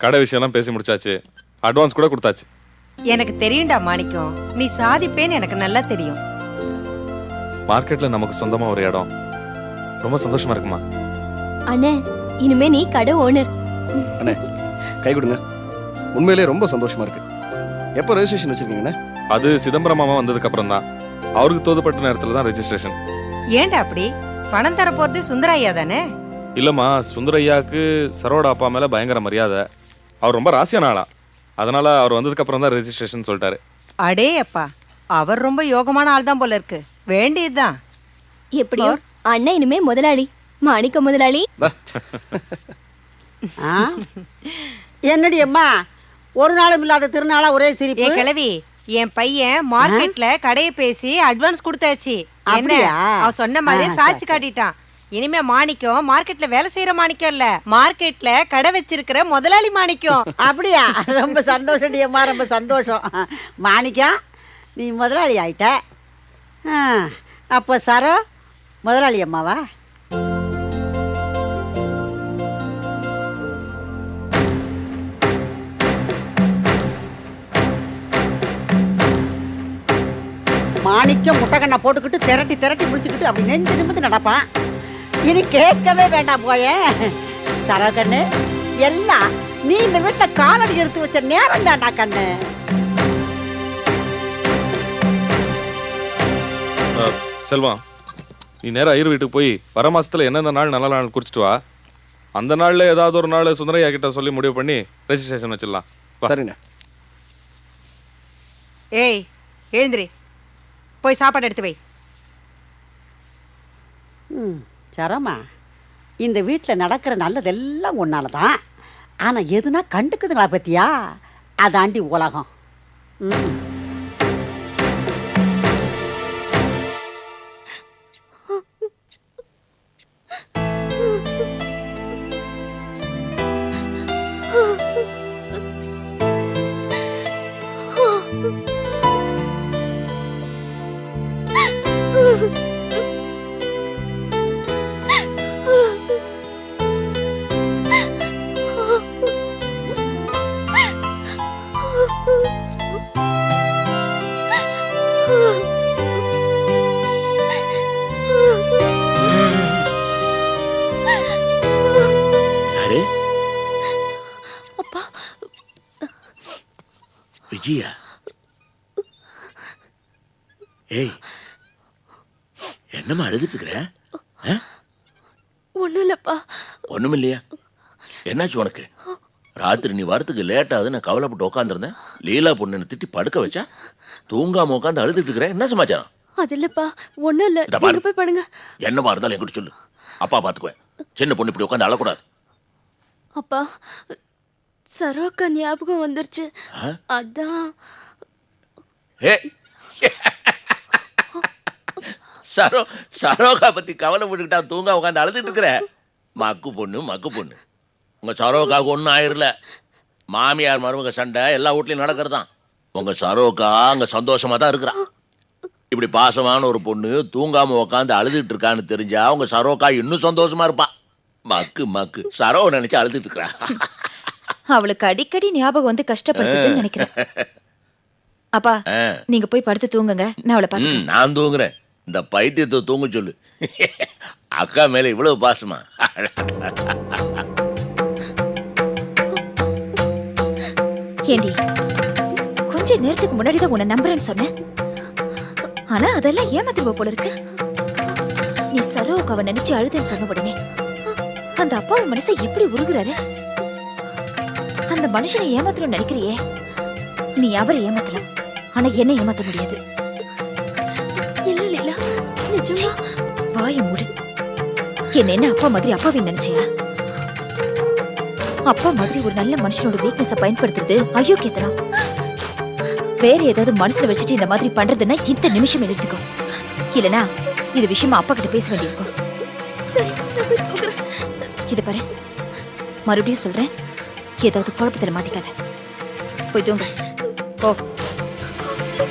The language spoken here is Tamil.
கடை விஷயம்லாம் பேசி முடிச்சாச்சு, அட்வான்ஸ் கூட கொடுத்தாச்சு. எனக்கு தெரியும்டா மாணிக்கம், நீ சாதிப்பேன்னு எனக்கு நல்லா தெரியும். மார்க்கெட்ல நமக்கு சொந்தமா ஒரு இடம், ரொம்ப சந்தோஷமா இருக்குமா? அண்ணே, இனிமே நீ கடை ஓனர். அண்ணே கை கொடுங்க, உண்மையிலே ரொம்ப சந்தோஷமா இருக்கு. எப்போ ரெஜிஸ்ட்ரேஷன் வச்சிருக்கீங்கண்ணே? அது சிதம்பரம் மாமா வந்ததுக்கு அப்புறம் தான். அவருக்கு தோதுப்பட்ட நேரத்துல தான் ரெஜிஸ்ட்ரேஷன். ஏன்டா அப்படி? பணம் தர போறது சுந்தரையா தானே? இல்லம்மா, சுந்தரையாவுக்கு சரோட அப்பா மேல பயங்கர மரியாதை. அவர் ரொம்ப ராசியான ஆளா, அதனால அவர் வந்ததுக்கு அப்புறம் தான் ரெஜிஸ்ட்ரேஷன் சொல்லிட்டாரு. அடே அப்பா, அவர் ரொம்ப யோகமான ஆள் தான் போல இருக்கு. வேண்டியதுதான். எப்படியோ அண்ணன் இனிமே முதலாளி, மாணிக்க முதலாளி. என்னடி அம்மா, ஒரு நாளும் இல்லாத திருநாளா ஒரே சிரிப்பு. ஏ கிழவி, என் பையன் மார்க்கெட்ல கடையை பேசி அட்வான்ஸ் கொடுத்தாச்சு. என்ன அவ சொன்ன மாதிரியே சாட்சி காட்டிட்டான். இனிமே மாணிக்கம் மார்க்கெட்ல வேலை செய்யற மாணிக்கம் இல்ல, மார்க்கெட்ல கடை வச்சிருக்கிற முதலாளி மாணிக்கம். அப்படியா? ரொம்ப சந்தோஷம் டி அம்மா, ரொம்ப சந்தோஷம். மாணிக்கம், நீ முதலாளி ஆயிட்ட. அப்போ சரோ முதலாளி அம்மாவா? மாணிக்கம் முட்டைக்கண்ணை போட்டுக்கிட்டு திரட்டி திரட்டி முடிச்சுக்கிட்டு அப்படி நெஞ்சு நிமிந்து நடப்பான். இனி கேட்கவே வேண்டாம் போய சரோ கண்ணு. எல்லாம் நீ இந்த வீட்டில் காலடி எடுத்து வச்ச நேரம் தாண்டா கண்ணு. செல்வம், நீ நேரம் ஐயர் வீட்டுக்கு போய் வர மாசத்துல எந்தெந்த நாள் நல்ல நாள் குறிச்சிட்டு வா. அந்த நாள்ல ஏதாவது ஒரு நாள் சுந்தரையா கிட்ட சொல்லி முடிவு பண்ணி ரெஜிஸ்ட்ரேஷன் வச்சிடலாம். சரிங்க. ஏய் எழுந்திரி, போய் சாப்பாடு எடுத்து வை. சரமா, இந்த வீட்டில் நடக்கிற நல்லதெல்லாம் ஒன்னால தான். ஆனால் எதுனா கண்டுக்குதுங்களா பத்தியா? அதாண்டி உலகம். விஜயா, ஏய் என்னம்மா அழுதுட்டு இருக்கிற? ஒண்ணும் இல்லப்பா. ஒண்ணும் இல்லையா? என்னாச்சு உனக்கு? ராத்திரி நீ வரத்துக்கு லேட் ஆகுது, நான் கவலைப்பட்டு உட்காந்துருந்தேன். லீலா பொண்ணு திட்டி படுக்க வச்சா தூங்காம உட்காந்து அழுதுட்டு இருக்கிறேன். என்ன சமாச்சாரம்? அது இல்லப்பா, ஒண்ணும் இல்ல. நீங்க போய் படுங்க. என்னமா இருந்தாலும் என்கிட்ட சொல்லு, அப்பா பாத்துக்குவேன். சின்ன பொண்ணு இப்படி உட்காந்து அழக்கூடாது. அப்பா, சரோக்கா ஞாபகம் வந்துருச்சு, அதான். சரோகா பத்தி கவலை விட்டுக்கிட்டா தூங்க உட்காந்து அழுதுட்டு இருக்கிற. மக்கு பொண்ணு. உங்க சரோகாவுக்கு ஒன்றும் ஆயிரல. மாமியார் மருமக சண்டை எல்லா வீட்லையும் நடக்கிறதான். உங்க சரோகா அங்க சந்தோஷமா தான் இருக்கிறா. இப்படி பாசமான ஒரு பொண்ணு தூங்காம உட்காந்து அழுதுட்டு இருக்கான்னு தெரிஞ்சா உங்க சரோகா இன்னும் சந்தோஷமா இருப்பா. மக்கு சரோ நினைச்சு அழுதுட்டு இருக்கிறா. அவளுக்கு அடிக்கடி ஞாபகம் வந்து கஷ்டப்படுதுன்னு நினைக்கிறேன். அப்பா, நீங்க போய் படுத்து தூங்குங்க, நான் அவளை பார்த்து. நான் தூங்குறேன். இந்த பைத்தியத்தை தூங்க சொல்லு. அக்கா மேல இவ்வளவு பாசமா? ஏண்டி, கொஞ்ச நேரத்துக்கு முன்னாடிதான் உன்னை நம்புறேன்னு சொன்னேன். ஆனா அதெல்லாம் ஏமாத்திருவ போல இருக்கு. நீ சரோகாவை நினைச்சு அழுதுன்னு சொன்ன உடனே அந்த அப்பாவை மனசை எப்படி உருகுறாரு. அந்த மனுஷனை ஏமாத்தணும்னு நினைக்கிறியே, நீ அவரை ஏமாத்தலாம், ஆனா என்ன ஏமாத்த முடியாது. இல்ல லீலா, நிஜமா. வாய மூடு. என்ன அப்பா மாதிரி அப்பாவை நினைச்சியா? அப்பா மாதிரி ஒரு நல்ல மனுஷனோட வீக்னஸ பயன்படுத்துறது அயோக்கியத்தனம். வேற ஏதாவது மனசுல வச்சுட்டு இந்த மாதிரி பண்றதுன்னா இந்த நிமிஷம் எடுத்துக்கோ. இல்லனா இது விஷயமா அப்பா கிட்ட பேச வேண்டியிருக்கும். சரி, நான் போய் தூங்குறேன். இத பாரு, மறுபடியும் சொல்றேன், ஏதாவது குழப்பத்துல மாட்டிக்காத. போய் தூங்கு. போ.